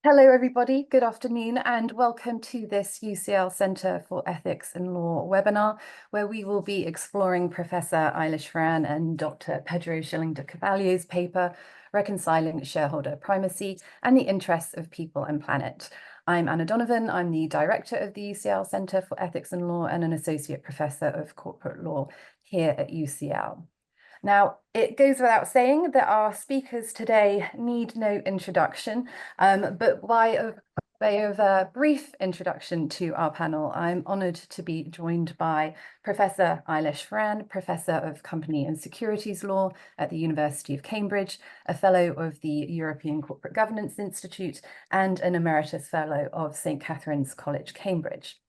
Hello, everybody. Good afternoon, and welcome to this UCL Centre for Ethics and Law webinar, where we will be exploring Professor Eilís Ferran and Dr. Pedro Schilling de Carvalho's paper, Reconciling Shareholder Primacy and the Interests of People and Planet. I'm Anna Donovan. I'm the Director of the UCL Centre for Ethics and Law and an Associate Professor of Corporate Law here at UCL. Now, it goes without saying that our speakers today need no introduction, but by way of a brief introduction to our panel, I'm honoured to be joined by Professor Eilís Ferran, Professor of Company and Securities Law at the University of Cambridge, a Fellow of the European Corporate Governance Institute, and an Emeritus Fellow of St Catherine's College, Cambridge.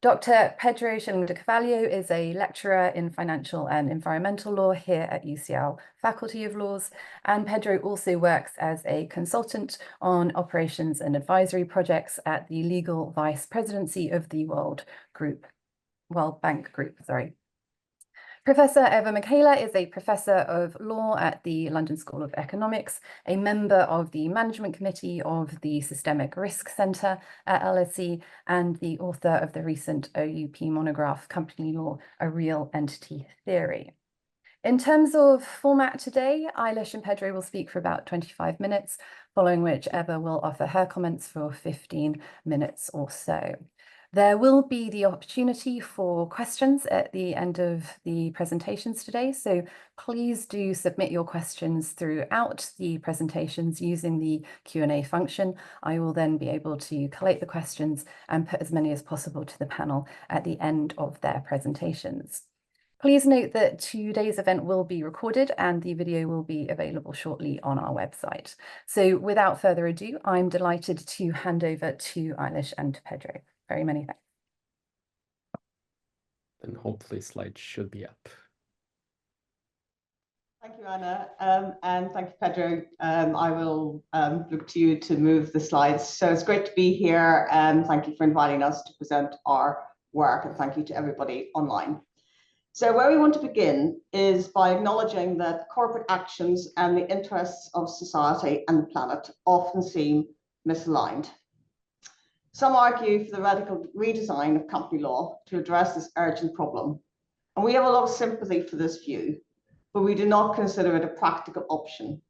Dr. Pedro Schilling de Carvalho is a lecturer in financial and environmental law here at UCL Faculty of Laws, and Pedro also works as a consultant on operations and advisory projects at the Legal Vice Presidency of the World Bank Group. Professor Eva Micheler is a Professor of Law at the London School of Economics, a member of the Management Committee of the Systemic Risk Centre at LSE, and the author of the recent OUP monograph, Company Law, A Real Entity Theory. In terms of format today, Eilís and Pedro will speak for about 25 minutes, following which Eva will offer her comments for 15 minutes or so. There will be the opportunity for questions at the end of the presentations today, so please do submit your questions throughout the presentations using the Q&A function. I will then be able to collate the questions and put as many as possible to the panel at the end of their presentations. Please note that today's event will be recorded and the video will be available shortly on our website. So without further ado, I'm delighted to hand over to Eilís and to Pedro. Very many thanks. And hopefully slides should be up. Thank you, Anna, and thank you, Pedro. I will look to you to move the slides. So it's great to be here, and thank you for inviting us to present our work, and thank you to everybody online. So where we want to begin is by acknowledging that corporate actions and the interests of society and the planet often seem misaligned. Some argue for the radical redesign of company law to address this urgent problem. And we have a lot of sympathy for this view, but we do not consider it a practical option.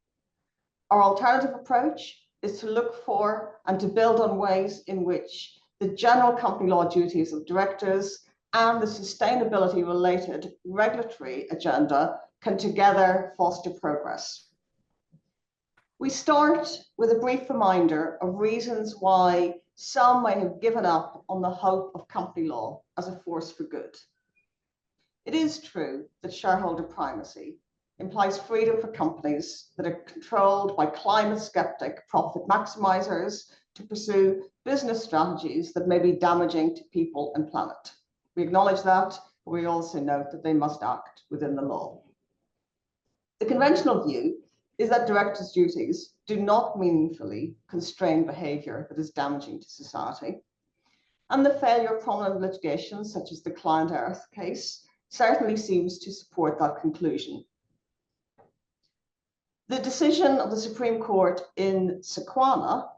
Our alternative approach is to look for and to build on ways in which the general company law duties of directors and the sustainability related regulatory agenda can together foster progress. We start with a brief reminder of reasons why some might have given up on the hope of company law as a force for good. It is true that shareholder primacy implies freedom for companies that are controlled by climate skeptic profit maximizers to pursue business strategies that may be damaging to people and planet. We acknowledge that, but we also note that they must act within the law. The conventional view is that directors' duties do not meaningfully constrain behaviour that is damaging to society. And the failure of prominent litigation, such as the Client Earth case, certainly seems to support that conclusion. The decision of the Supreme Court in Sequana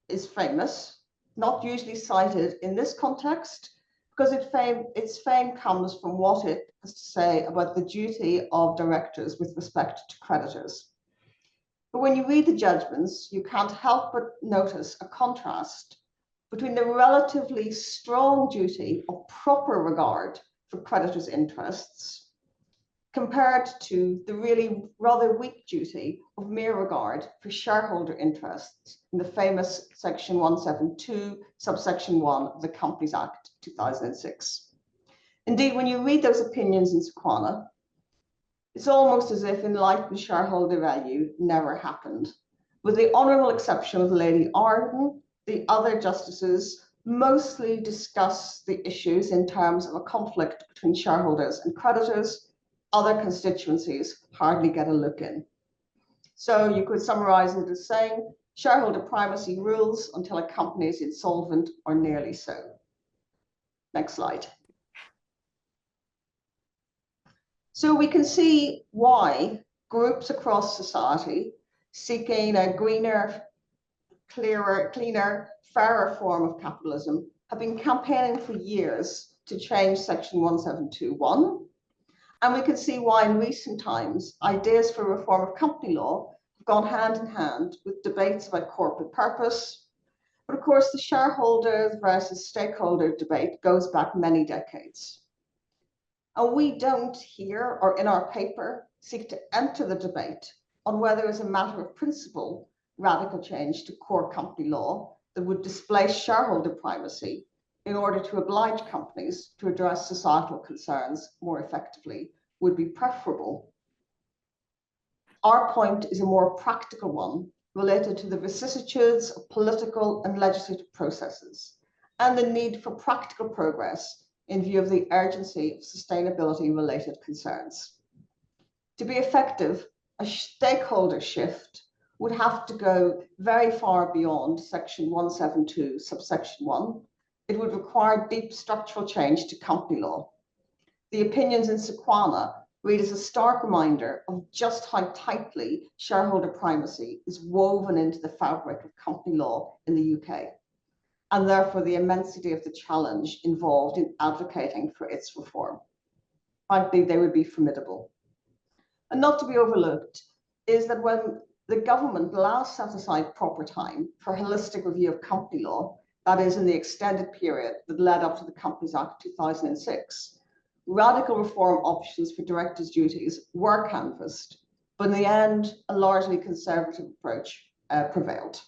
is famous, not usually cited in this context, because its fame comes from what it has to say about the duty of directors with respect to creditors. But when you read the judgments, you can't help but notice a contrast between the relatively strong duty of proper regard for creditors' interests compared to the really rather weak duty of mere regard for shareholder interests in the famous Section 172, subsection 1 of the Companies Act 2006. Indeed, when you read those opinions in Sequana, it's almost as if enlightened shareholder value never happened. With the honourable exception of Lady Arden, the other justices mostly discuss the issues in terms of a conflict between shareholders and creditors. Other constituencies hardly get a look in. So you could summarise it as saying, shareholder primacy rules until a company is insolvent or nearly so. Next slide. So we can see why groups across society seeking a greener clearer, cleaner, fairer form of capitalism have been campaigning for years to change Section 1721. And we can see why in recent times, ideas for reform of company law have gone hand in hand with debates about corporate purpose. But of course, the shareholders versus stakeholder debate goes back many decades. And we don't here or in our paper seek to enter the debate on whether as a matter of principle, radical change to core company law that would displace shareholder primacy in order to oblige companies to address societal concerns more effectively would be preferable. Our point is a more practical one related to the vicissitudes of political and legislative processes and the need for practical progress in view of the urgency of sustainability-related concerns. To be effective, a stakeholder shift would have to go very far beyond Section 172, subsection 1. It would require deep structural change to company law. The opinions in Sequana read as a stark reminder of just how tightly shareholder primacy is woven into the fabric of company law in the UK, and therefore the immensity of the challenge involved in advocating for its reform. Frankly, they would be formidable. And not to be overlooked is that when the government last set aside proper time for holistic review of company law, that is in the extended period that led up to the Companies Act 2006, radical reform options for directors' duties were canvassed, but in the end, a largely conservative approach prevailed.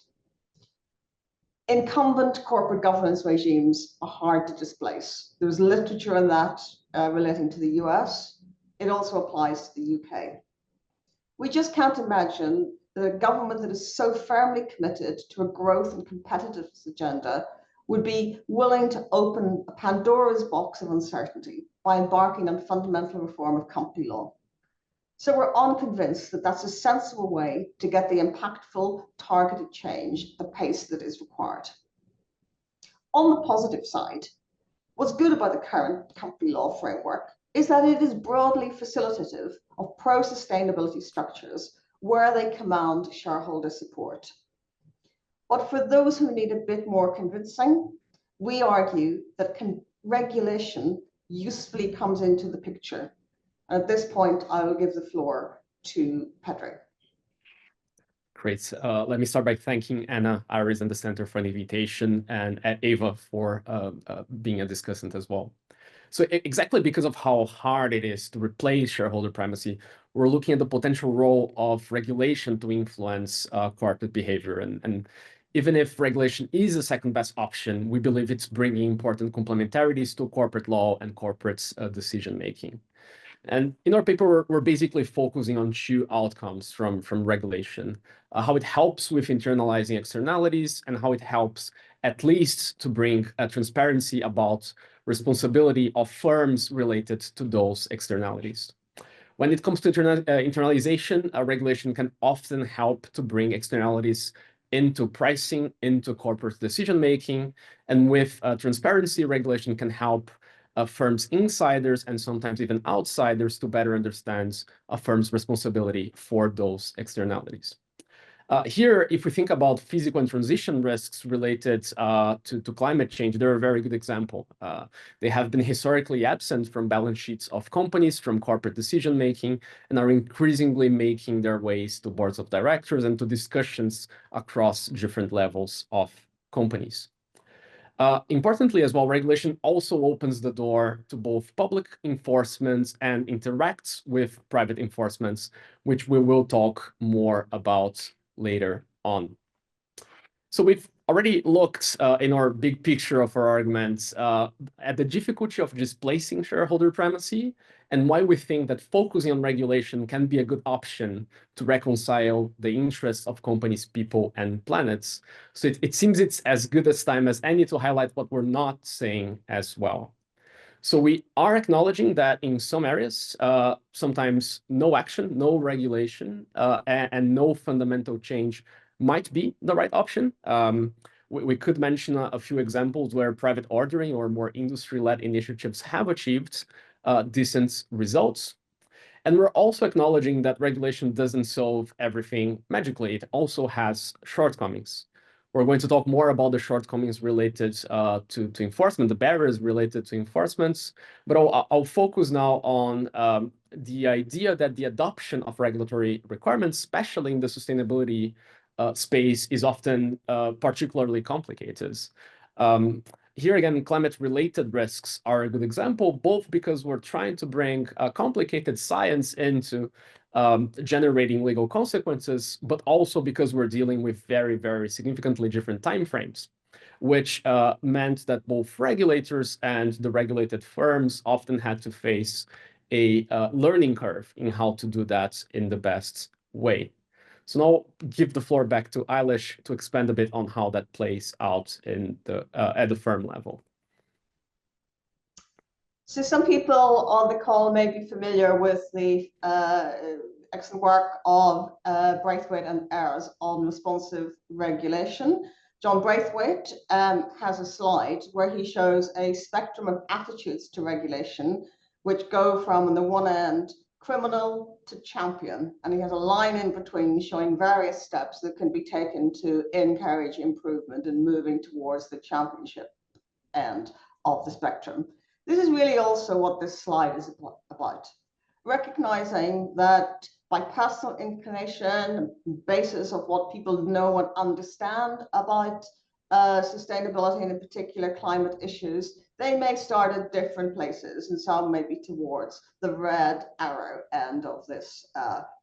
Incumbent corporate governance regimes are hard to displace. There's literature on that relating to the US. It also applies to the UK. We just can't imagine that a government that is so firmly committed to a growth and competitiveness agenda would be willing to open a Pandora's box of uncertainty by embarking on fundamental reform of company law. So we're unconvinced that that's a sensible way to get the impactful, targeted change at the pace that is required. On the positive side, what's good about the current company law framework is that it is broadly facilitative of pro-sustainability structures where they command shareholder support. But for those who need a bit more convincing, we argue that regulation usefully comes into the picture. At this point, I will give the floor to Pedro. Great. Let me start by thanking Anna, Iris, and the Center for the invitation, and Eva for being a discussant as well. So exactly because of how hard it is to replace shareholder primacy, we're looking at the potential role of regulation to influence corporate behavior. And even if regulation is a second best option, we believe it's bringing important complementarities to corporate law and corporate decision making. And in our paper, we're basically focusing on two outcomes from regulation, how it helps with internalizing externalities and how it helps at least to bring transparency about responsibility of firms related to those externalities. When it comes to internalization, regulation can often help to bring externalities into pricing, into corporate decision-making, and with transparency, regulation can help firms' insiders and sometimes even outsiders to better understand a firm's responsibility for those externalities. Here, if we think about physical and transition risks related to climate change, they're a very good example. They have been historically absent from balance sheets of companies, from corporate decision-making, and are increasingly making their ways to boards of directors and to discussions across different levels of companies. Importantly as well, regulation also opens the door to both public enforcements and interacts with private enforcements, which we will talk more about later on. So we've already looked in our big picture of our arguments at the difficulty of displacing shareholder primacy and why we think that focusing on regulation can be a good option to reconcile the interests of companies, people, and planets. So it seems it's as good a time as any to highlight what we're not saying as well. So we are acknowledging that in some areas, sometimes no action, no regulation, and no fundamental change might be the right option. We could mention a few examples where private ordering or more industry-led initiatives have achieved decent results. And we're also acknowledging that regulation doesn't solve everything magically. It also has shortcomings. We're going to talk more about the shortcomings related to enforcement, the barriers related to enforcements, but I'll focus now on the idea that the adoption of regulatory requirements, especially in the sustainability space, is often particularly complicated. Here again, climate-related risks are a good example, both because we're trying to bring complicated science into generating legal consequences, but also because we're dealing with very, very significantly different timeframes, which meant that both regulators and the regulated firms often had to face a learning curve in how to do that in the best way. So now I'll give the floor back to Eilís to expand a bit on how that plays out in at the firm level. So some people on the call may be familiar with the excellent work of Braithwaite and Ayres on responsive regulation. John Braithwaite has a slide where he shows a spectrum of attitudes to regulation, which go from, on the one end, criminal to champion, and he has a line in between showing various steps that can be taken to encourage improvement and moving towards the championship end of the spectrum. This is really also what this slide is about, recognizing that by personal inclination, basis of what people know and understand about sustainability and in particular climate issues, they may start at different places, and some may be towards the red arrow end of this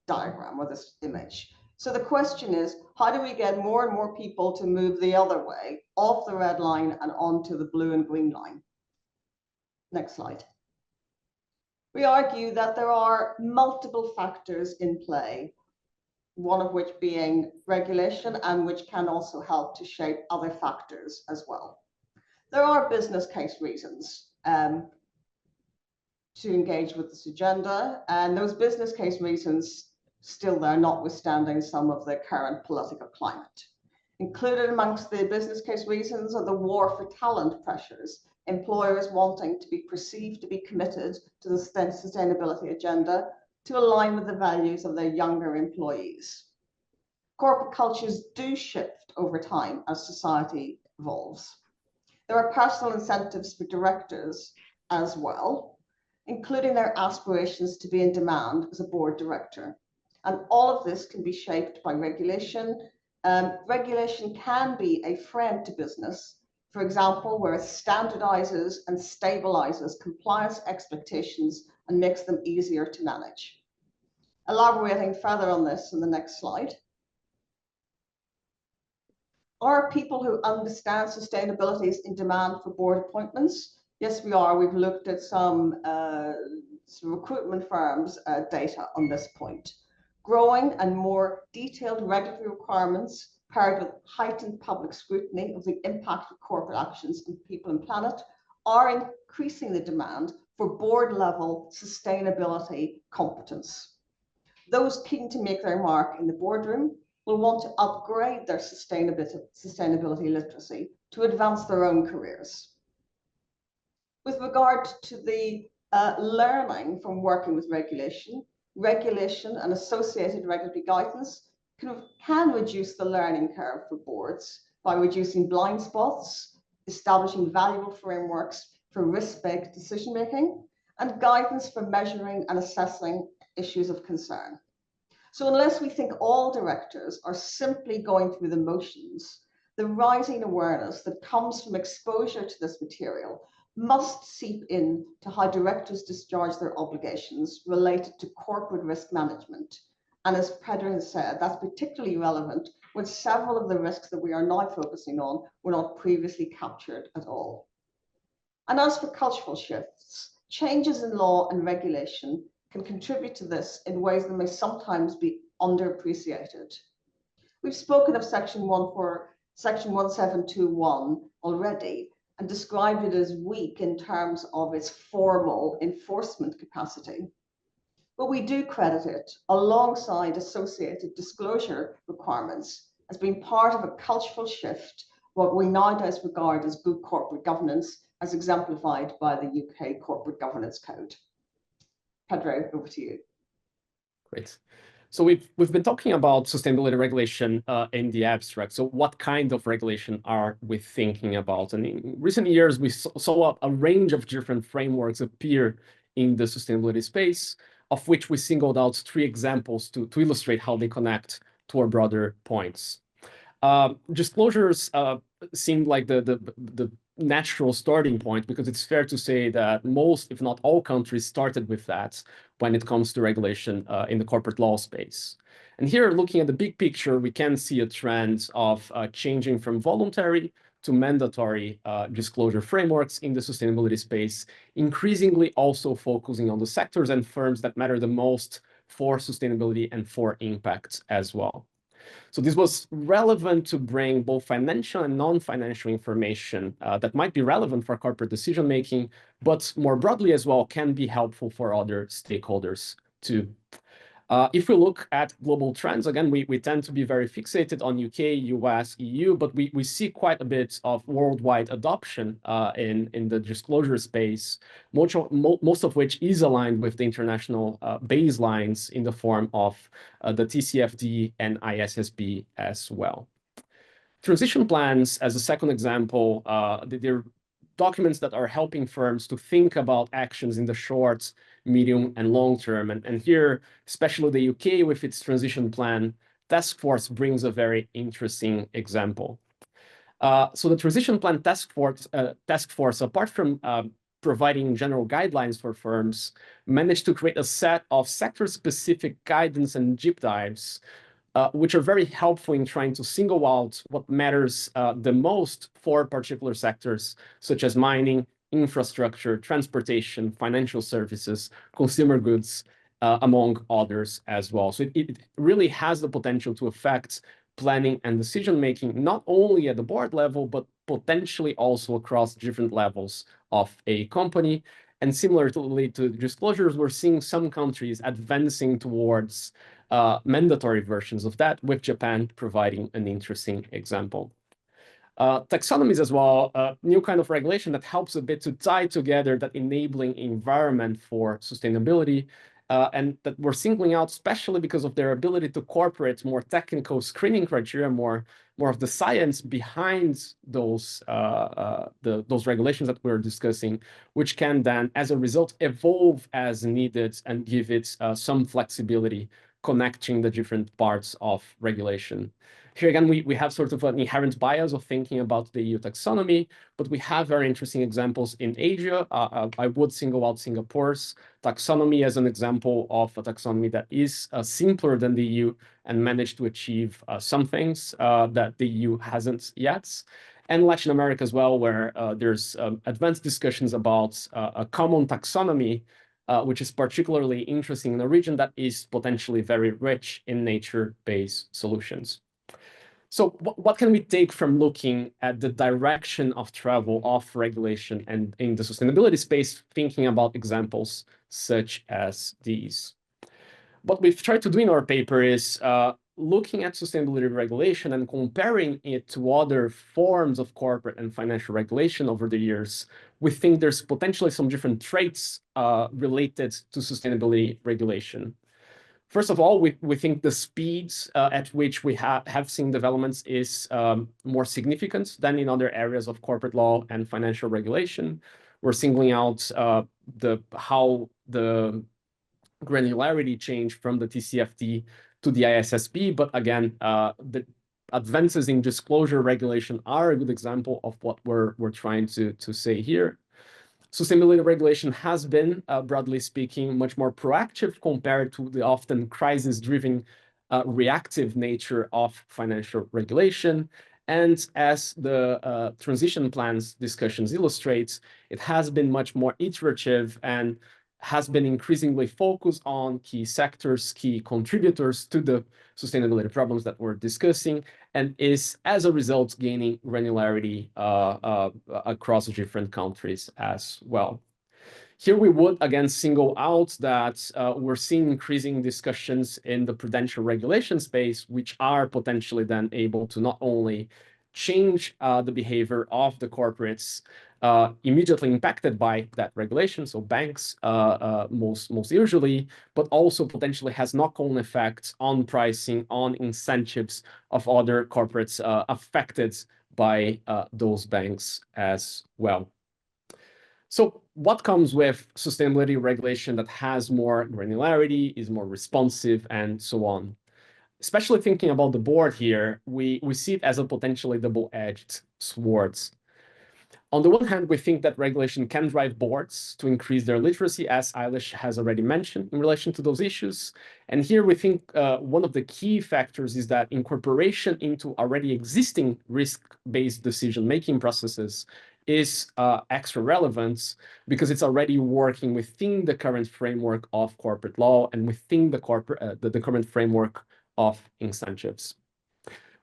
diagram or this image. So the question is, how do we get more and more people to move the other way, off the red line and onto the blue and green line? Next slide. We argue that there are multiple factors in play, one of which being regulation, and which can also help to shape other factors as well. There are business case reasons to engage with this agenda, and those business case reasons still there, notwithstanding some of the current political climate. Included amongst the business case reasons are the war for talent pressures, employers wanting to be perceived to be committed to the sustainability agenda to align with the values of their younger employees. Corporate cultures do shift over time as society evolves. There are personal incentives for directors as well, including their aspirations to be in demand as a board director. And all of this can be shaped by regulation. Regulation can be a friend to business, for example, where it standardizes and stabilizes compliance expectations and makes them easier to manage. Elaborating further on this in the next slide. Are people who understand sustainability is in demand for board appointments? Yes, we are. We've looked at some recruitment firms' data on this point. Growing and more detailed regulatory requirements paired with heightened public scrutiny of the impact of corporate actions on people and planet are increasing the demand for board-level sustainability competence. Those keen to make their mark in the boardroom will want to upgrade their sustainability literacy to advance their own careers. With regard to the learning from working with regulation and associated regulatory guidance can reduce the learning curve for boards by reducing blind spots, establishing valuable frameworks for risk-based decision-making, and guidance for measuring and assessing issues of concern. So unless we think all directors are simply going through the motions, the rising awareness that comes from exposure to this material must seep in to how directors discharge their obligations related to corporate risk management. And as Pedro has said, that's particularly relevant when several of the risks that we are now focusing on were not previously captured at all. And as for cultural shifts, changes in law and regulation can contribute to this in ways that may sometimes be underappreciated. We've spoken of Section 1721 already and described it as weak in terms of its formal enforcement capacity. But we do credit it alongside associated disclosure requirements as being part of a cultural shift, what we nowadays regard as good corporate governance, as exemplified by the UK Corporate Governance Code. Pedro, over to you. Great. So we've been talking about sustainability regulation in the abstract. So what kind of regulation are we thinking about? And in recent years, we saw a range of different frameworks appear in the sustainability space, of which we singled out 3 examples to illustrate how they connect to our broader points. Disclosures seem like the natural starting point, because it's fair to say that most, if not all, countries started with that when it comes to regulation in the corporate law space. And here, looking at the big picture, we can see a trend of changing from voluntary to mandatory disclosure frameworks in the sustainability space, increasingly also focusing on the sectors and firms that matter the most for sustainability and for impact as well. So this was relevant to bring both financial and non-financial information that might be relevant for corporate decision-making, but more broadly as well can be helpful for other stakeholders too. If we look at global trends, again, we tend to be very fixated on UK, US, EU, but we see quite a bit of worldwide adoption in the disclosure space, most of which is aligned with the international baselines in the form of the TCFD and ISSB as well. Transition plans, as a second example, they're documents that are helping firms to think about actions in the short, medium, and long term. And here, especially the UK with its transition plan task force brings a very interesting example. So the transition plan task force, apart from providing general guidelines for firms, managed to create a set of sector-specific guidance and deep dives, which are very helpful in trying to single out what matters the most for particular sectors, such as mining, infrastructure, transportation, financial services, consumer goods, among others as well. So it really has the potential to affect planning and decision-making, not only at the board level, but potentially also across different levels of a company. And similarly to disclosures, we're seeing some countries advancing towards mandatory versions of that, with Japan providing an interesting example. Taxonomies as well, a new kind of regulation that helps a bit to tie together that enabling environment for sustainability, and that we're singling out especially because of their ability to incorporate more technical screening criteria, more of the science behind those regulations that we're discussing, which can then, as a result, evolve as needed and give it some flexibility, connecting the different parts of regulation. Here again, we have sort of an inherent bias of thinking about the EU taxonomy, but we have very interesting examples in Asia. I would single out Singapore's taxonomy as an example of a taxonomy that is simpler than the EU and managed to achieve some things that the EU hasn't yet. And Latin America as well, where there's advanced discussions about a common taxonomy, which is particularly interesting in a region that is potentially very rich in nature-based solutions. So what can we take from looking at the direction of travel of regulation and in the sustainability space, thinking about examples such as these? What we've tried to do in our paper is looking at sustainability regulation and comparing it to other forms of corporate and financial regulation over the years. We think there's potentially some different traits related to sustainability regulation. First of all, we think the speeds at which we have seen developments is more significant than in other areas of corporate law and financial regulation. We're singling out how the granularity changed from the TCFD to the ISSB, but again, the advances in disclosure regulation are a good example of what we're trying to say here. Sustainability regulation has been, broadly speaking, much more proactive compared to the often crisis-driven reactive nature of financial regulation. And as the transition plans discussions illustrates, it has been much more iterative and has been increasingly focused on key sectors, key contributors to the sustainability problems that we're discussing, and is, as a result, gaining granularity across different countries as well. Here we would, again, single out that we're seeing increasing discussions in the prudential regulation space, which are potentially then able to not only change the behavior of the corporates immediately impacted by that regulation, so banks most usually, but also potentially has knock-on effects on pricing, on incentives of other corporates affected by those banks as well. So what comes with sustainability regulation that has more granularity, is more responsive, and so on? Especially thinking about the board here, we see it as a potentially double-edged sword. On the one hand, we think that regulation can drive boards to increase their literacy, as Eilís has already mentioned, in relation to those issues. And here we think one of the key factors is that incorporation into already existing risk-based decision-making processes is extra relevant because it's already working within the current framework of corporate law and within the current framework of incentives.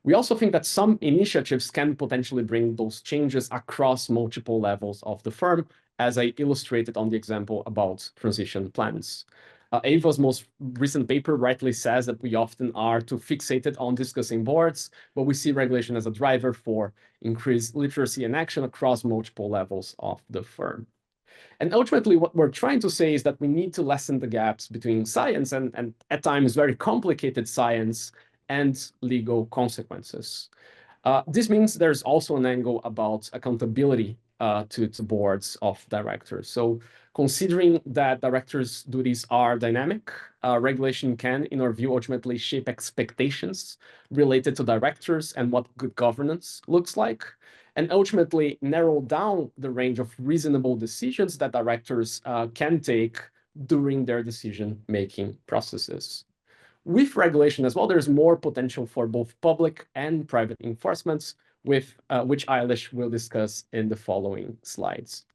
We also think that some initiatives can potentially bring those changes across multiple levels of the firm, as I illustrated on the example about transition plans. Eva's most recent paper rightly says that we often are too fixated on discussing boards, but we see regulation as a driver for increased literacy and action across multiple levels of the firm. And ultimately, what we're trying to say is that we need to lessen the gaps between science and at times very complicated science and legal consequences. This means there's also an angle about accountability to boards of directors. So considering that directors' duties are dynamic, regulation can, in our view, ultimately shape expectations related to directors and what good governance looks like, and ultimately narrow down the range of reasonable decisions that directors can take during their decision-making processes. With regulation as well, there's more potential for both public and private enforcements, with which Eilís will discuss in the following slides.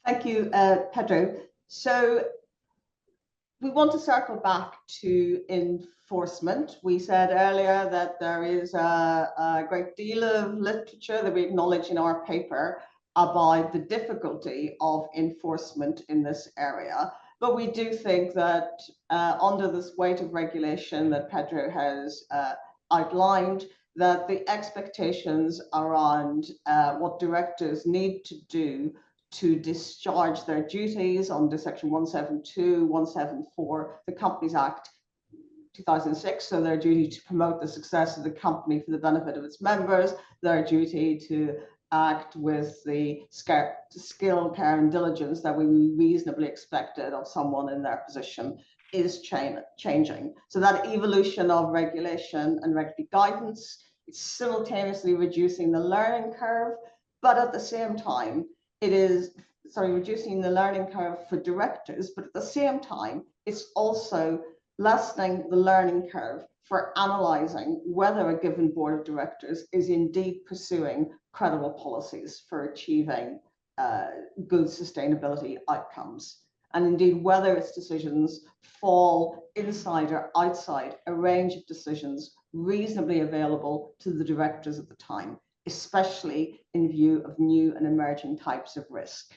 Thank you, Pedro. So we want to circle back to enforcement. We said earlier that there is a great deal of literature that we acknowledge in our paper about the difficulty of enforcement in this area. But we do think that under this weight of regulation that Pedro has outlined, that the expectations around what directors need to do to discharge their duties under Section 172, 174, the Companies Act 2006, so their duty to promote the success of the company for the benefit of its members, their duty to act with the skill, care, and diligence that we reasonably expected of someone in their position is changing. So that evolution of regulation and regulatory guidance is simultaneously reducing the learning curve, but at the same time, it is reducing the learning curve for directors, but at the same time, it's also lessening the learning curve for analyzing whether a given board of directors is indeed pursuing credible policies for achieving good sustainability outcomes, and indeed whether its decisions fall inside or outside a range of decisions reasonably available to the directors at the time, especially in view of new and emerging types of risk.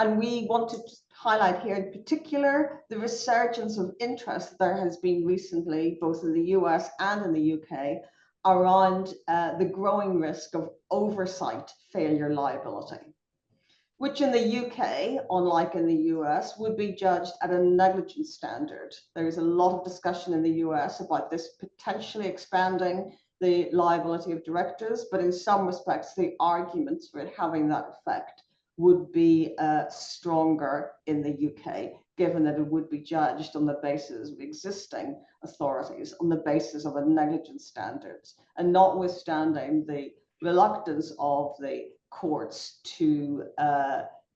And we want to highlight here in particular the resurgence of interest that there has been recently, both in the US and in the UK, around the growing risk of oversight failure liability, which in the UK, unlike in the US, would be judged at a negligence standard. There is a lot of discussion in the US about this potentially expanding the liability of directors, but in some respects, the arguments for it having that effect would be stronger in the UK, given that it would be judged on the basis of existing authorities, on the basis of a negligence standards, and notwithstanding the reluctance of the courts to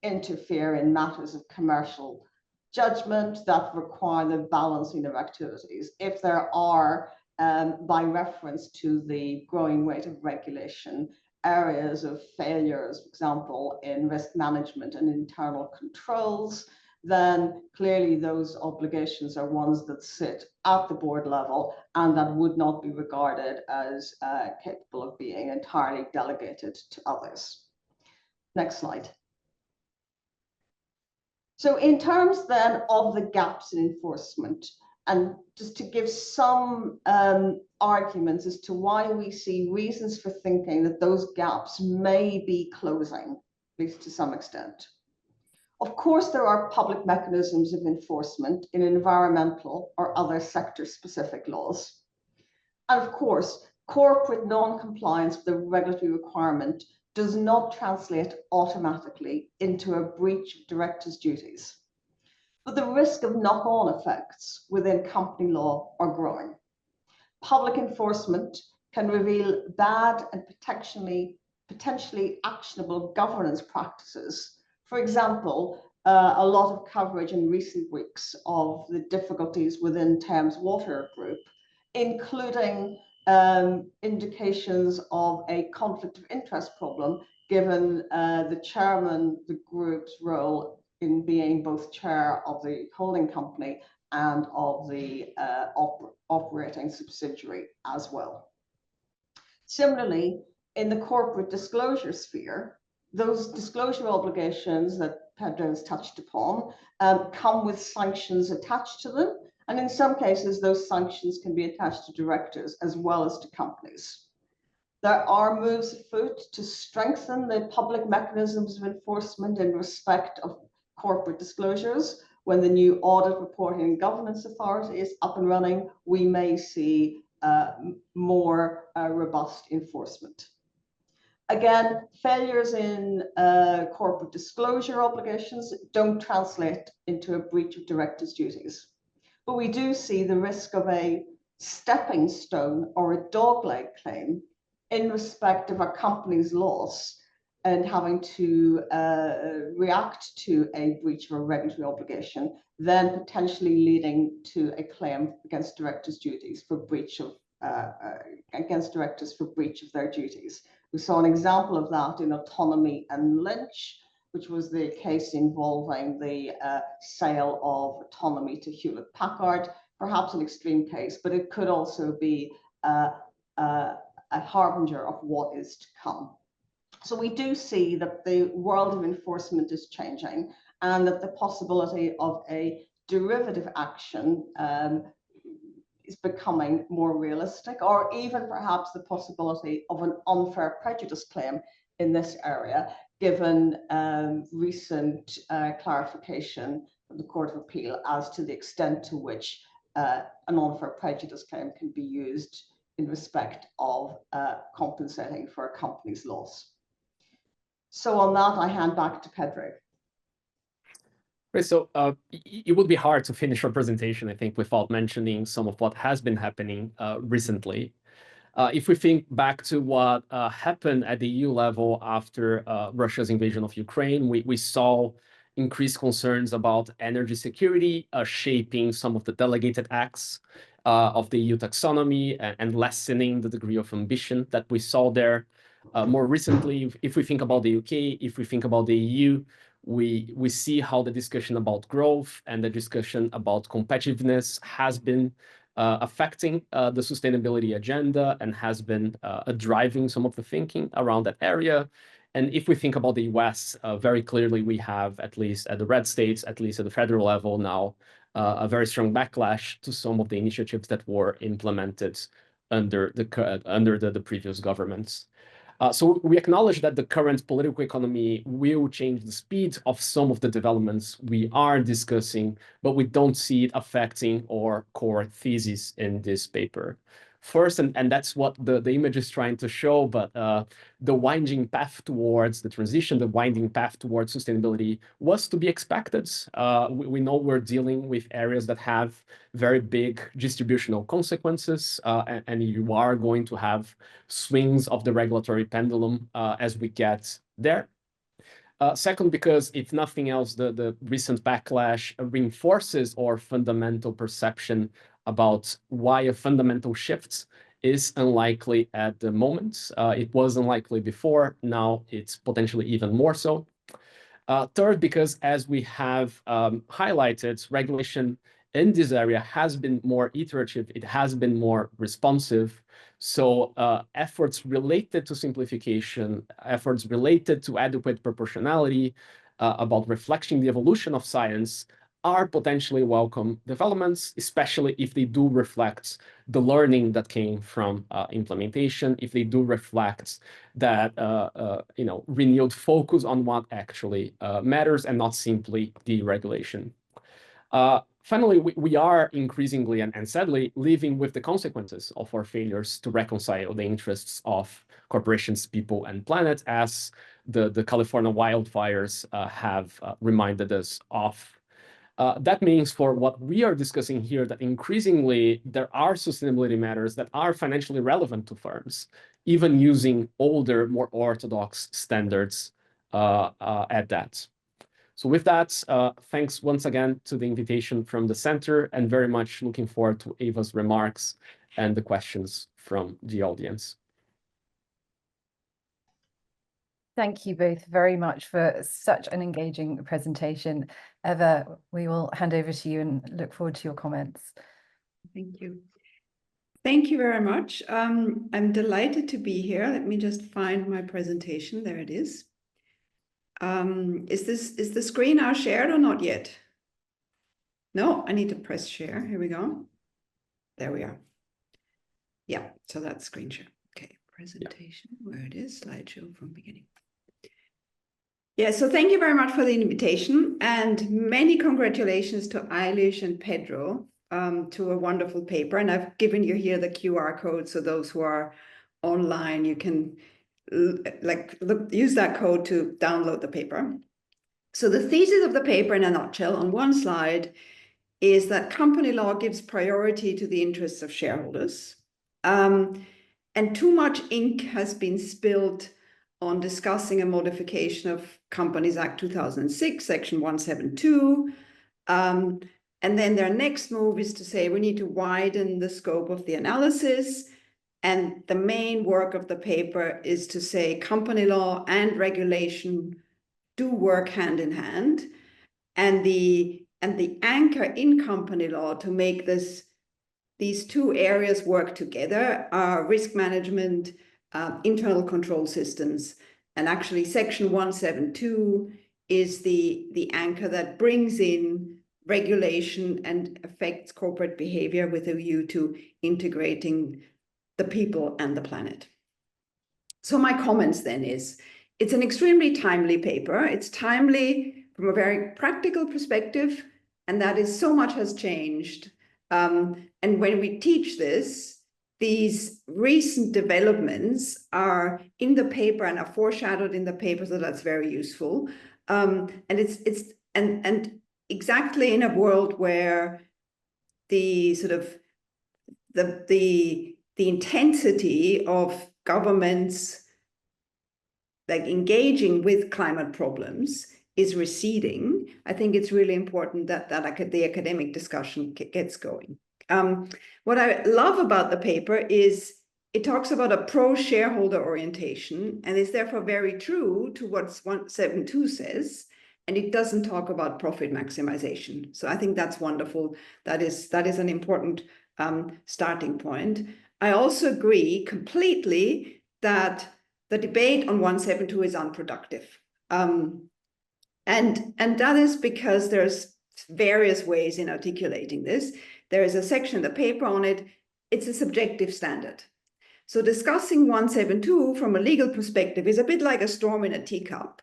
interfere in matters of commercial judgment that require the balancing of activities. If there are, by reference to the growing weight of regulation, areas of failures, for example, in risk management and internal controls, then clearly those obligations are ones that sit at the board level and that would not be regarded as capable of being entirely delegated to others. Next slide. So in terms then of the gaps in enforcement, and just to give some arguments as to why we see reasons for thinking that those gaps may be closing, at least to some extent. Of course, there are public mechanisms of enforcement in environmental or other sector-specific laws. And of course, corporate non-compliance with a regulatory requirement does not translate automatically into a breach of directors' duties. But the risk of knock-on effects within company law are growing. Public enforcement can reveal bad and potentially actionable governance practices. For example, a lot of coverage in recent weeks of the difficulties within Thames Water Group, including indications of a conflict of interest problem, given the chairman, the group's role in being both chair of the holding company and of the operating subsidiary as well. Similarly, in the corporate disclosure sphere, those disclosure obligations that Pedro has touched upon come with sanctions attached to them. And in some cases, those sanctions can be attached to directors as well as to companies. There are moves afoot to strengthen the public mechanisms of enforcement in respect of corporate disclosures. When the new audit, reporting and governance authority is up and running, we may see more robust enforcement. Again, failures in corporate disclosure obligations don't translate into a breach of directors' duties. But we do see the risk of a stepping stone or a dogleg claim in respect of a company's loss and having to react to a breach of a regulatory obligation, then potentially leading to a claim against directors' duties for breach of against directors for breach of their duties. We saw an example of that in Autonomy and Lynch, which was the case involving the sale of Autonomy to Hewlett Packard, perhaps an extreme case, but it could also be a harbinger of what is to come. So we do see that the world of enforcement is changing and that the possibility of a derivative action is becoming more realistic, or even perhaps the possibility of an unfair prejudice claim in this area, given recent clarification from the Court of Appeal as to the extent to which an unfair prejudice claim can be used in respect of compensating for a company's loss. So on that, I hand back to Pedro. Right, so it would be hard to finish our presentation, I think, without mentioning some of what has been happening recently. If we think back to what happened at the EU level after Russia's invasion of Ukraine, we saw increased concerns about energy security, shaping some of the delegated acts of the EU taxonomy and lessening the degree of ambition that we saw there. More recently, if we think about the UK, if we think about the EU, we see how the discussion about growth and the discussion about competitiveness has been affecting the sustainability agenda and has been driving some of the thinking around that area. And if we think about the US, very clearly we have, at least at the red states, at least at the federal level now, a very strong backlash to some of the initiatives that were implemented under the previous governments. So we acknowledge that the current political economy will change the speed of some of the developments we are discussing, but we don't see it affecting our core thesis in this paper. First, and that's what the image is trying to show, but the winding path towards the transition, the winding path towards sustainability was to be expected. We know we're dealing with areas that have very big distributional consequences, and you are going to have swings of the regulatory pendulum as we get there. Second, because if nothing else, the recent backlash reinforces our fundamental perception about why a fundamental shift is unlikely at the moment. It was unlikely before, now it's potentially even more so. Third, because as we have highlighted, regulation in this area has been more iterative, it has been more responsive. So efforts related to simplification, efforts related to adequate proportionality, about reflecting the evolution of science are potentially welcome developments, especially if they do reflect the learning that came from implementation, if they do reflect that renewed focus on what actually matters and not simply deregulation. Finally, we are increasingly and sadly living with the consequences of our failures to reconcile the interests of corporations, people, and planet, as the California wildfires have reminded us of. That means for what we are discussing here, that increasingly there are sustainability matters that are financially relevant to firms, even using older, more orthodox standards at that. So with that, thanks once again to the invitation from the center, and very much looking forward to Eva's remarks and the questions from the audience. Thank you both very much for such an engaging presentation. Eva, we will hand over to you and look forward to your comments. Thank you. Thank you very much. I'm delighted to be here. Let me just find my presentation. There it is. Is the screen now shared or not yet? No, I need to press share. Here we go. There we are. Yeah, so that's screen share. Okay, presentation, where it is, slideshow from beginning. Yeah, so thank you very much for the invitation, and many congratulations to Eilís and Pedro to a wonderful paper. And I've given you here the QR code, so those who are online, you can use that code to download the paper. So the thesis of the paper in a nutshell on one slide is that company law gives priority to the interests of shareholders. And too much ink has been spilled on discussing a modification of Companies Act 2006, Section 172. And then their next move is to say we need to widen the scope of the analysis. And the main work of the paper is to say company law and regulation do work hand in hand. And the anchor in company law to make these two areas work together are risk management, internal control systems. And actually Section 172 is the anchor that brings in regulation and affects corporate behavior with a view to integrating the people and the planet. So my comments then is, it's an extremely timely paper. It's timely from a very practical perspective, and that is so much has changed. And when we teach this, these recent developments are in the paper and are foreshadowed in the paper, so that's very useful. And it's exactly in a world where the sort of the intensity of governments like engaging with climate problems is receding, I think it's really important that the academic discussion gets going. What I love about the paper is it talks about a pro-shareholder orientation, and is therefore very true to what 172 says, and it doesn't talk about profit maximization. So I think that's wonderful. That is an important starting point. I also agree completely that the debate on 172 is unproductive. And that is because there's various ways in articulating this. There is a section in the paper on it. It's a subjective standard. So discussing 172 from a legal perspective is a bit like a storm in a teacup,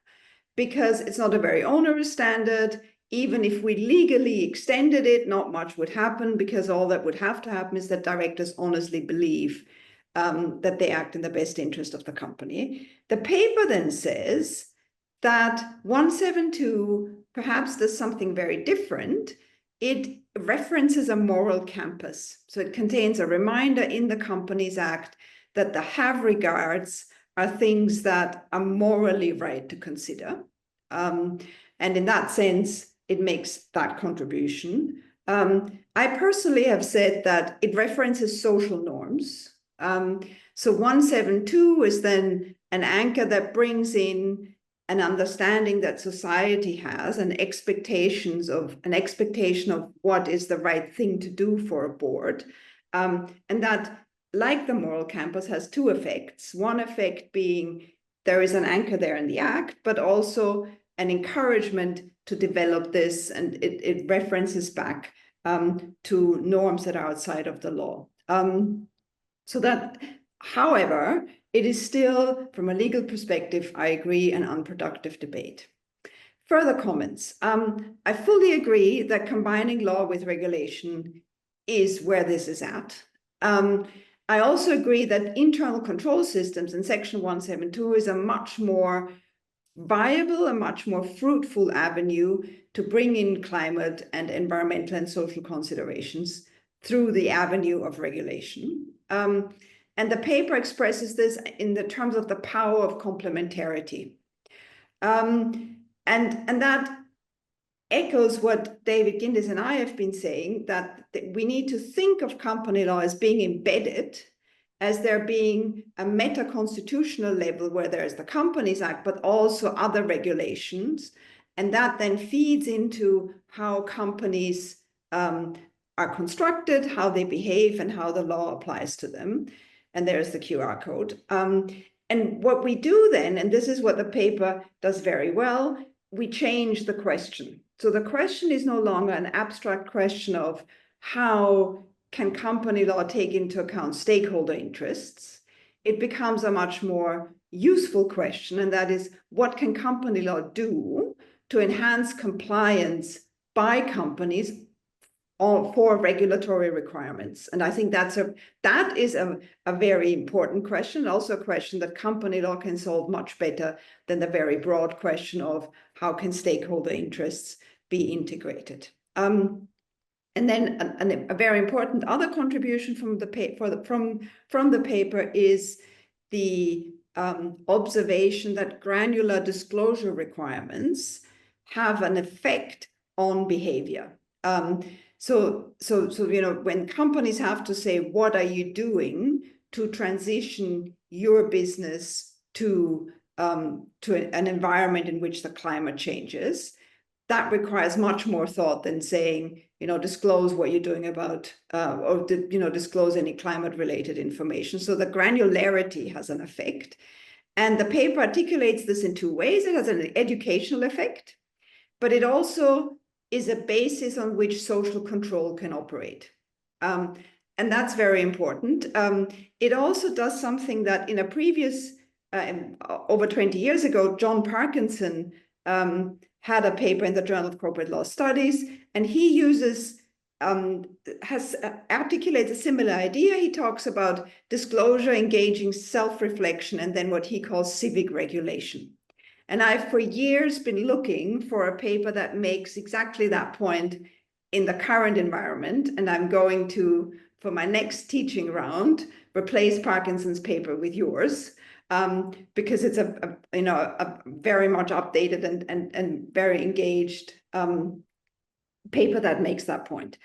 because it's not a very onerous standard. Even if we legally extended it, not much would happen, because all that would have to happen is that directors honestly believe that they act in the best interest of the company. The paper then says that 172 perhaps does something very different. It references a moral campus. So it contains a reminder in the Companies Act that the have regards are things that are morally right to consider. And in that sense, it makes that contribution. I personally have said that it references social norms. So 172 is then an anchor that brings in an understanding that society has, an expectation of what is the right thing to do for a board. And that, like the moral campus, has two effects. One effect being there is an anchor there in the act, but also an encouragement to develop this, and it references back to norms that are outside of the law. So that, however, it is still, from a legal perspective, I agree, an unproductive debate. Further comments. I fully agree that combining law with regulation is where this is at. I also agree that internal control systems in Section 172 is a much more viable, a much more fruitful avenue to bring in climate and environmental and social considerations through the avenue of regulation. And the paper expresses this in the terms of the power of complementarity. And that echoes what David Gindis and I have been saying, that we need to think of company law as being embedded, as there being a meta-constitutional level where there's the Companies Act, but also other regulations. And that then feeds into how companies are constructed, how they behave, and how the law applies to them. And there's the QR code. And what we do then, and this is what the paper does very well, we change the question. So the question is no longer an abstract question of how can company law take into account stakeholder interests. It becomes a much more useful question, and that is, what can company law do to enhance compliance by companies for regulatory requirements? And I think that is a very important question, also a question that company law can solve much better than the very broad question of how can stakeholder interests be integrated. And then a very important other contribution from the paper is the observation that granular disclosure requirements have an effect on behavior. So when companies have to say, what are you doing to transition your business to an environment in which the climate changes, that requires much more thought than saying, disclose what you're doing about, or disclose any climate-related information. So the granularity has an effect. And the paper articulates this in two ways. It has an educational effect, but it also is a basis on which social control can operate. And that's very important. It also does something that in a previous, over 20 years ago, John Parkinson had a paper in the Journal of Corporate Law Studies, and he articulates a similar idea. He talks about disclosure, engaging self-reflection, and then what he calls civic regulation. And I've for years been looking for a paper that makes exactly that point in the current environment. And I'm going to, for my next teaching round, replace Parkinson's paper with yours, because it's a very much updated and very engaged paper that makes that point.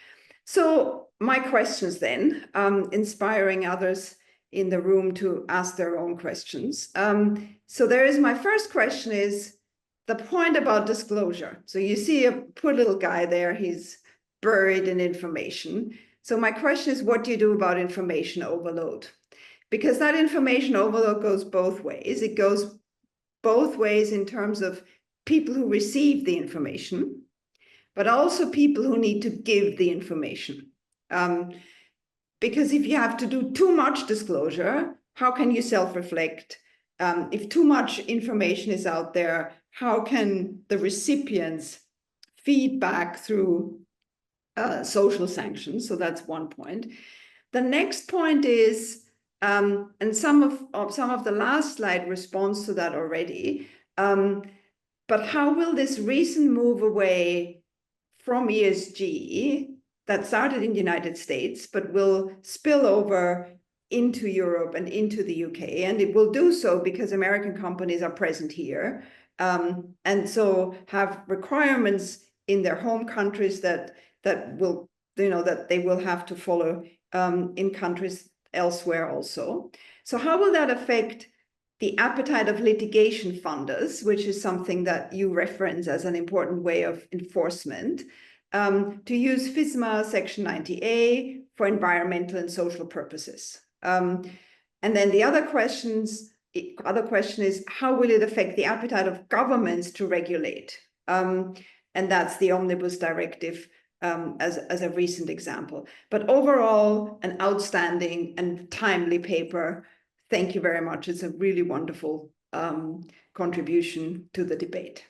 So my questions then, inspiring others in the room to ask their own questions. So my first question is the point about disclosure. So you see a poor little guy there, he's buried in information. So my question is, what do you do about information overload? Because that information overload goes both ways. It goes both ways in terms of people who receive the information, but also people who need to give the information. Because if you have to do too much disclosure, how can you self-reflect? If too much information is out there, how can the recipients feed back through social sanctions? So that's one point. The next point is, and some of the last slide responds to that already, but how will this recent move away from ESG that started in the United States, but will spill over into Europe and into the UK, and it will do so because American companies are present here, and so have requirements in their home countries that will, that they will have to follow in countries elsewhere also. So how will that affect the appetite of litigation funders, which is something that you reference as an important way of enforcement, to use FISMA Section 90A for environmental and social purposes? And then the other question is, how will it affect the appetite of governments to regulate? And that's the Omnibus Directive as a recent example. But overall, an outstanding and timely paper. Thank you very much. It's a really wonderful contribution to the debate.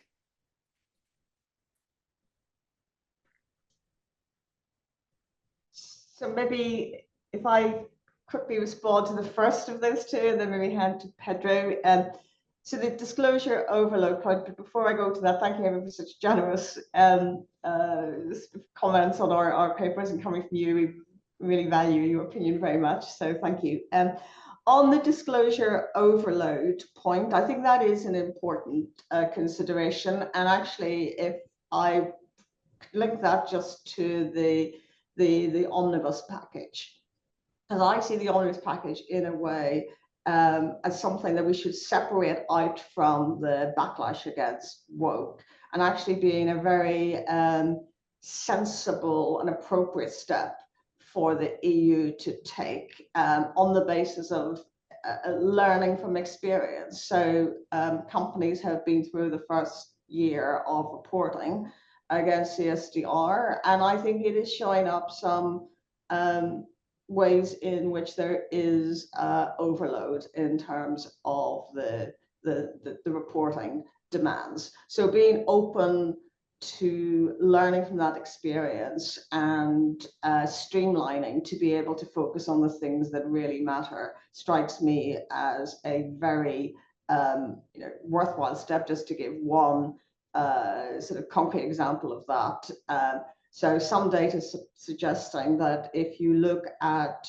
So maybe if I quickly respond to the first of those two, and then maybe hand to Pedro. So the disclosure overload point, but before I go to that, thank you everyone for such generous comments on our papers and coming from you. We really value your opinion very much, so thank you. On the disclosure overload point, I think that is an important consideration. And actually, if I link that just to the omnibus package, as I see the omnibus package in a way as something that we should separate out from the backlash against woke, and actually being a very sensible and appropriate step for the EU to take on the basis of learning from experience. So companies have been through the first year of reporting against CSDR, and I think it is showing up some ways in which there is overload in terms of the reporting demands. So being open to learning from that experience and streamlining to be able to focus on the things that really matter strikes me as a very worthwhile step. Just to give one sort of concrete example of that. So some data suggesting that if you look at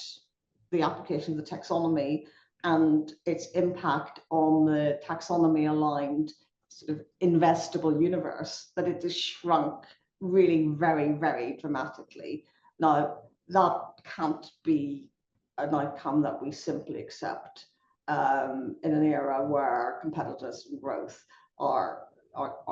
the application of the taxonomy and its impact on the taxonomy aligned sort of investable universe, that it has shrunk really very, very dramatically. Now, that can't be an outcome that we simply accept in an era where competitiveness and growth are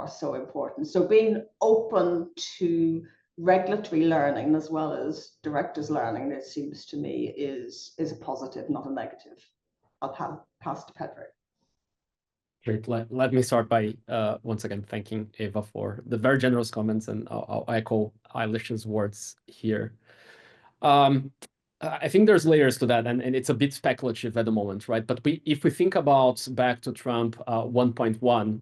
so important. So being open to regulatory learning as well as directors learning, it seems to me, is a positive, not a negative. I'll pass to Pedro. Great. Let me start by once again thanking Eva for the very generous comments, and I'll echo Eilís's words here. I think there's layers to that, and it's a bit speculative at the moment, right? But if we think about back to Trump 1.1,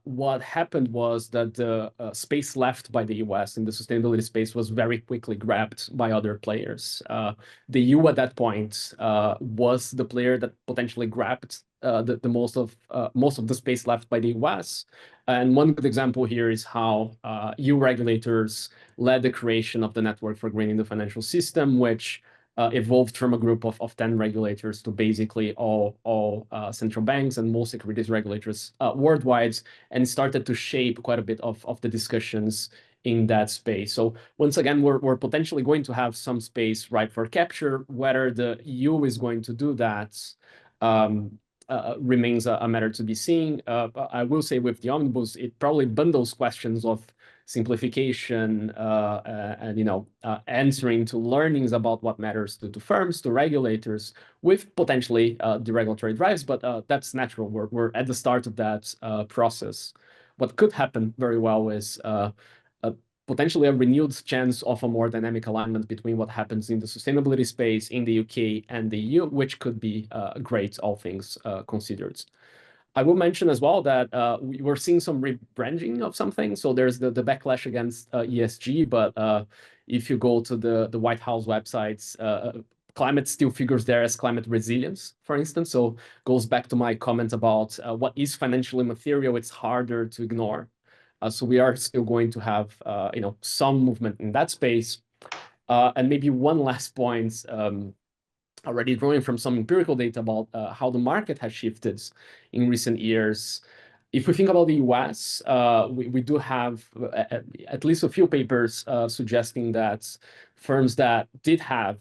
what happened was that the space left by the US in the sustainability space was very quickly grabbed by other players. The EU at that point was the player that potentially grabbed the most of the space left by the US. And one good example here is how EU regulators led the creation of the Network for Greening the Financial System, which evolved from a group of 10 regulators to basically all central banks and most securities regulators worldwide, and started to shape quite a bit of the discussions in that space. So once again, we're potentially going to have some space ripe for capture. Whether the EU is going to do that remains a matter to be seen. I will say with the omnibus, it probably bundles questions of simplification and answering to learnings about what matters to firms, to regulators, with potentially the regulatory drives, but that's natural. We're at the start of that process. What could happen very well is potentially a renewed chance of a more dynamic alignment between what happens in the sustainability space in the UK and the EU, which could be great, all things considered. I will mention as well that we're seeing some rebranding of something. So there's the backlash against ESG, but if you go to the White House websites, climate still figures there as climate resilience, for instance. So goes back to my comment about what is financially material. It's harder to ignore. So we are still going to have some movement in that space. And maybe one last point. Already drawing from some empirical data about how the market has shifted in recent years. If we think about the US, we do have at least a few papers suggesting that firms that did have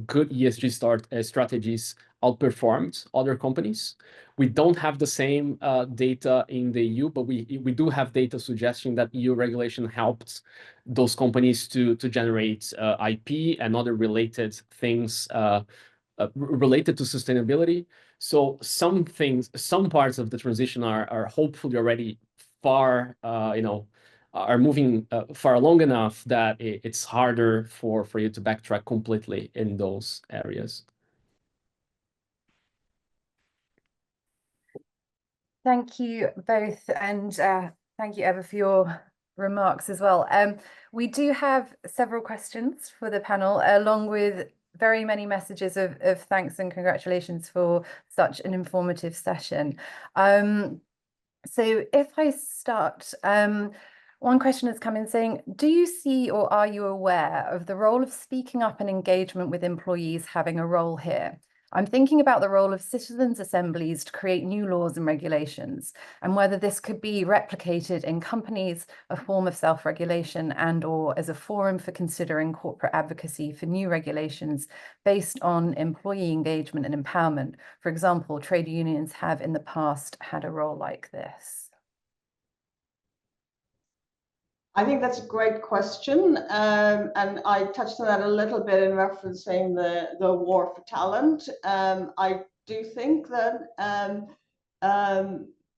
good ESG strategies outperformed other companies. We don't have the same data in the EU, but we do have data suggesting that EU regulation helped those companies to generate IP and other related things related to sustainability. So some parts of the transition are hopefully already far, are moving far long enough that it's harder for you to backtrack completely in those areas. Thank you both, and thank you, Eva, for your remarks as well. We do have several questions for the panel, along with very many messages of thanks and congratulations for such an informative session. So if I start, one question has come in saying, do you see or are you aware of the role of speaking up and engagement with employees having a role here? I'm thinking about the role of citizens' assemblies to create new laws and regulations, and whether this could be replicated in companies, a form of self-regulation, and or as a forum for considering corporate advocacy for new regulations based on employee engagement and empowerment. For example, trade unions have in the past had a role like this. I think that's a great question, and I touched on that a little bit in referencing the war for talent. I do think that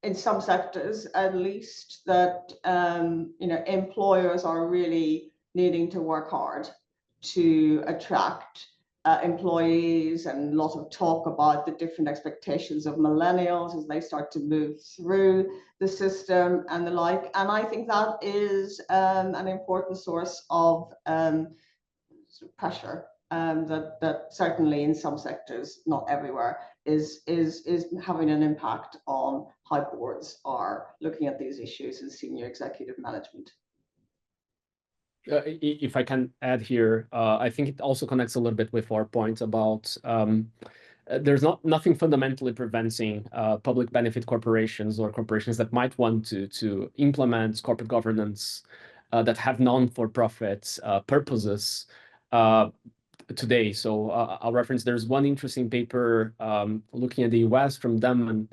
in some sectors, at least, that employers are really needing to work hard to attract employees, and a lot of talk about the different expectations of millennials as they start to move through the system and the like. And I think that is an important source of pressure that certainly in some sectors, not everywhere, is having an impact on how boards are looking at these issues in senior executive management. If I can add here, I think it also connects a little bit with our point about there's nothing fundamentally preventing public benefit corporations or corporations that might want to implement corporate governance that have non-for-profit purposes today. So I'll reference, there's one interesting paper looking at the US from Donovan,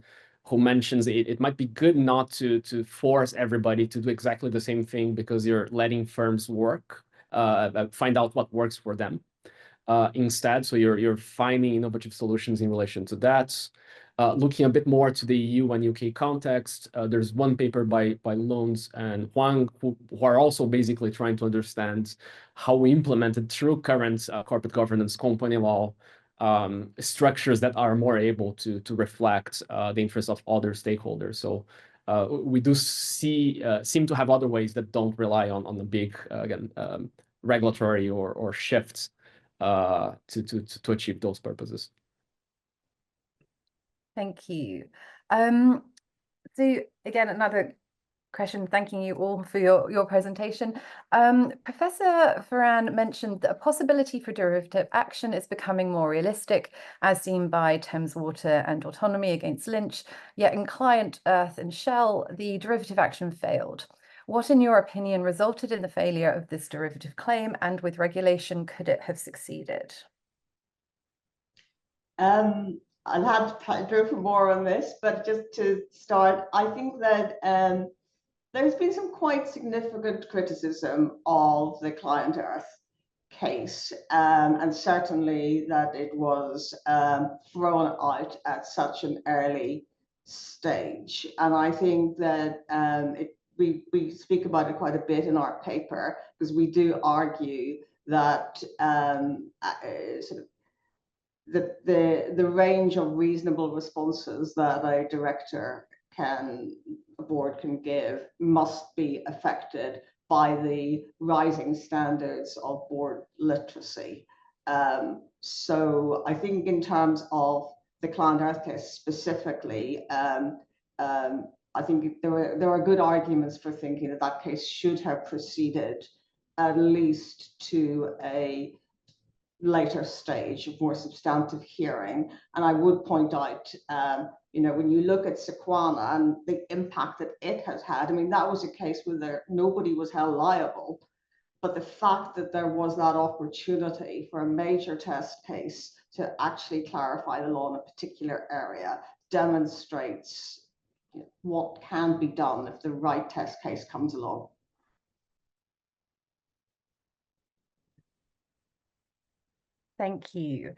who mentions it might be good not to force everybody to do exactly the same thing, because you're letting firms work, find out what works for them instead. So you're finding innovative solutions in relation to that. Looking a bit more to the EU and UK context, there's one paper by Loans and Huang who are also basically trying to understand how we implemented through current corporate governance company law structures that are more able to reflect the interests of other stakeholders. So we do seem to have other ways that don't rely on the big regulatory or shifts to achieve those purposes. Thank you. So again, another question, thanking you all for your presentation. Professor Ferran mentioned that a possibility for derivative action is becoming more realistic, as seen by Thames Water and Autonomy against Lynch, yet in Client, Earth and Shell, the derivative action failed. What, in your opinion, resulted in the failure of this derivative claim, and with regulation, could it have succeeded? I'll have Pedro for more on this, but just to start, I think that there's been some quite significant criticism of the Client Earth case, and certainly that it was thrown out at such an early stage. And I think that we speak about it quite a bit in our paper, because we do argue that sort of the range of reasonable responses that a board can give must be affected by the rising standards of board literacy. So I think in terms of the Client Earth case specifically, I think there are good arguments for thinking that that case should have proceeded at least to a later stage of more substantive hearing. And I would point out, when you look at Sequana and the impact that it has had, I mean, that was a case where nobody was held liable, but the fact that there was that opportunity for a major test case to actually clarify the law in a particular area demonstrates what can be done if the right test case comes along. Thank you.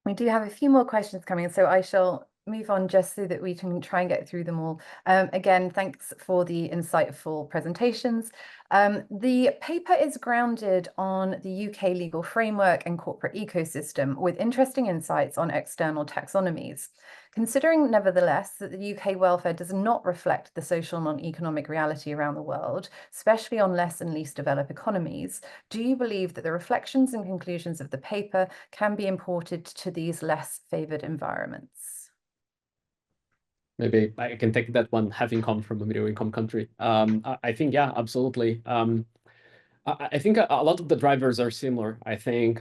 We do have a few more questions coming in, so I shall move on just so that we can try and get through them all. Again, thanks for the insightful presentations. The paper is grounded on the UK legal framework and corporate ecosystem with interesting insights on external taxonomies. Considering, nevertheless, that the UK welfare does not reflect the social and economic reality around the world, especially on less and least developed economies, do you believe that the reflections and conclusions of the paper can be imported to these less favoured environments? Maybe I can take that one, having come from a middle-income country. I think, yeah, absolutely. I think a lot of the drivers are similar. I think,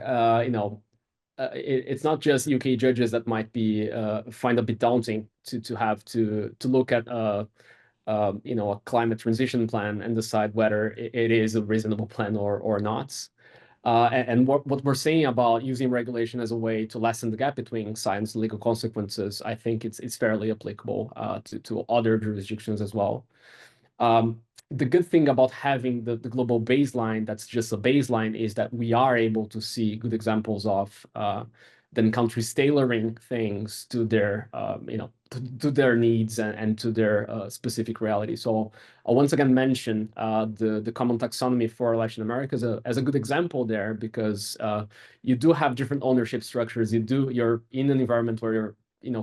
it's not just UK judges that might be find a bit daunting to have to look at a climate transition plan and decide whether it is a reasonable plan or not. And what we're saying about using regulation as a way to lessen the gap between science and legal consequences, I think it's fairly applicable to other jurisdictions as well. The good thing about having the global baseline that's just a baseline is that we are able to see good examples of then countries tailoring things to their to their needs and to their specific reality. So I'll once again mention the common taxonomy for Latin America as a good example there, because you do have different ownership structures. You're in an environment where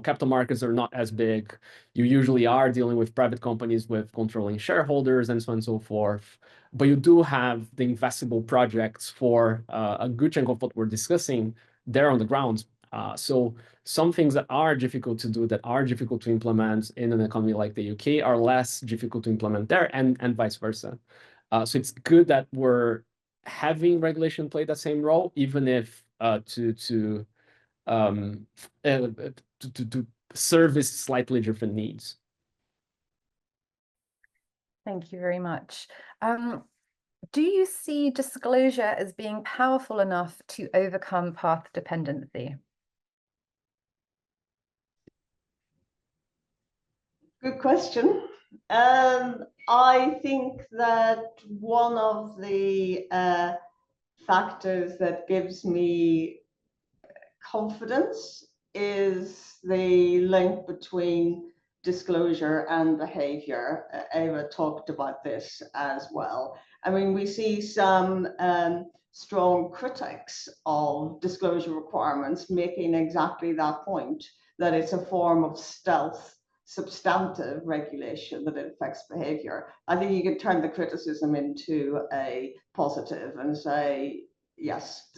capital markets are not as big. You usually are dealing with private companies with controlling shareholders and so on and so forth. But you do have the investable projects for a good chunk of what we're discussing there on the ground. So some things that are difficult to do, that are difficult to implement in an economy like the UK, are less difficult to implement there, and vice versa. So it's good that we're having regulation play that same role, even if to service slightly different needs. Thank you very much. Do you see disclosure as being powerful enough to overcome path dependency? Good question. I think that one of the factors that gives me confidence is the link between disclosure and behavior. Eva talked about this as well. I mean, we see some strong critics of disclosure requirements making exactly that point, that it's a form of stealth substantive regulation that it affects behavior. I think you can turn the criticism into a positive and say, yes,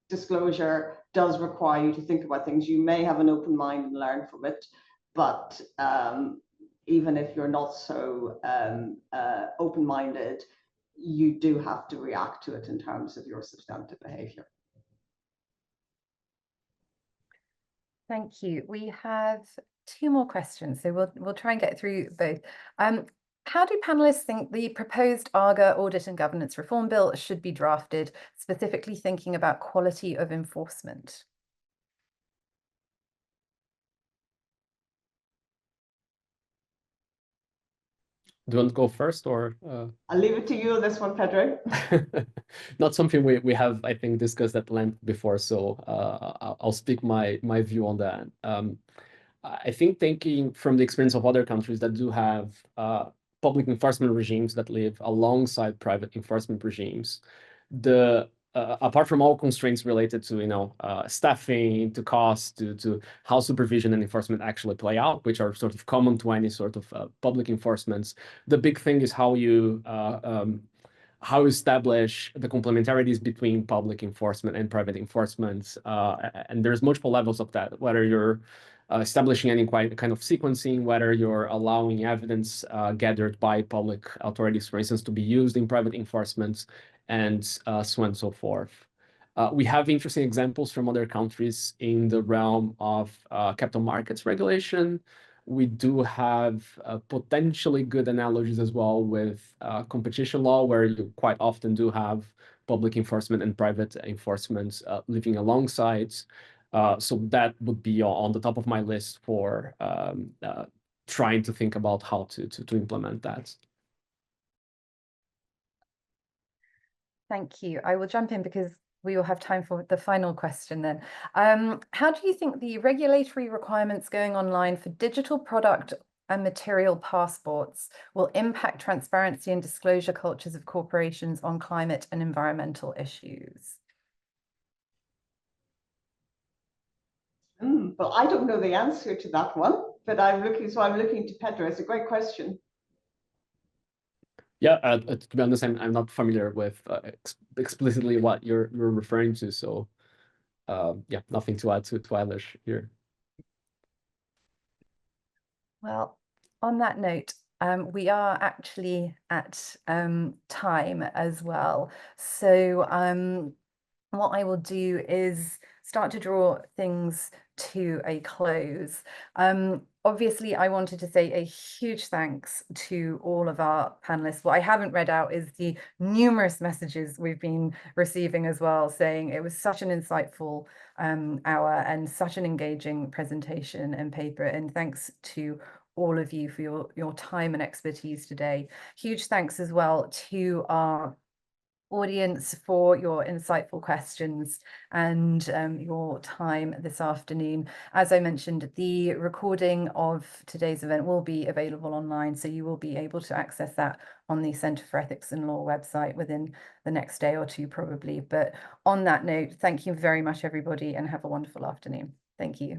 disclosure does require you to think about things. You may have an open mind and learn from it, but even if you're not so open-minded, you do have to react to it in terms of your substantive behavior. Thank you. We have two more questions, so we'll try and get through both. How do panelists think the proposed AGA audit and governance reform bill should be drafted, specifically thinking about quality of enforcement? Do you want to go first, or? I'll leave it to you on this one, Pedro. Not something we have, I think, discussed at length before, so I'll speak my view on that. I think, thinking from the experience of other countries that do have public enforcement regimes that live alongside private enforcement regimes, apart from all constraints related to staffing, to cost, to how supervision and enforcement actually play out, which are sort of common to any sort of public enforcements, the big thing is how you establish the complementarities between public enforcement and private enforcement. And there's multiple levels of that, whether you're establishing any kind of sequencing, whether you're allowing evidence gathered by public authorities, for instance, to be used in private enforcement, and so on and so forth. We have interesting examples from other countries in the realm of capital markets regulation. We do have potentially good analogies as well with competition law, where you quite often do have public enforcement and private enforcement living alongside. So that would be on the top of my list for trying to think about how to implement that. Thank you. I will jump in because we will have time for the final question then. How do you think the regulatory requirements going online for digital product and material passports will impact transparency and disclosure cultures of corporations on climate and environmental issues? Well, I don't know the answer to that one, but I'm looking to Pedro. It's a great question. Yeah, to be honest, I'm not familiar with explicitly what you're referring to, so yeah, nothing to add to Eilís here. Well, on that note, we are actually at time as well. So what I will do is start to draw things to a close. Obviously, I wanted to say a huge thanks to all of our panelists. What I haven't read out is the numerous messages we've been receiving as well, saying it was such an insightful hour and such an engaging presentation and paper. And thanks to all of you for your time and expertise today. Huge thanks as well to our audience for your insightful questions and your time this afternoon. As I mentioned, the recording of today's event will be available online, so you will be able to access that on the Centre for Ethics and Law website within the next day or two probably. But on that note, thank you very much everybody and have a wonderful afternoon. Thank you.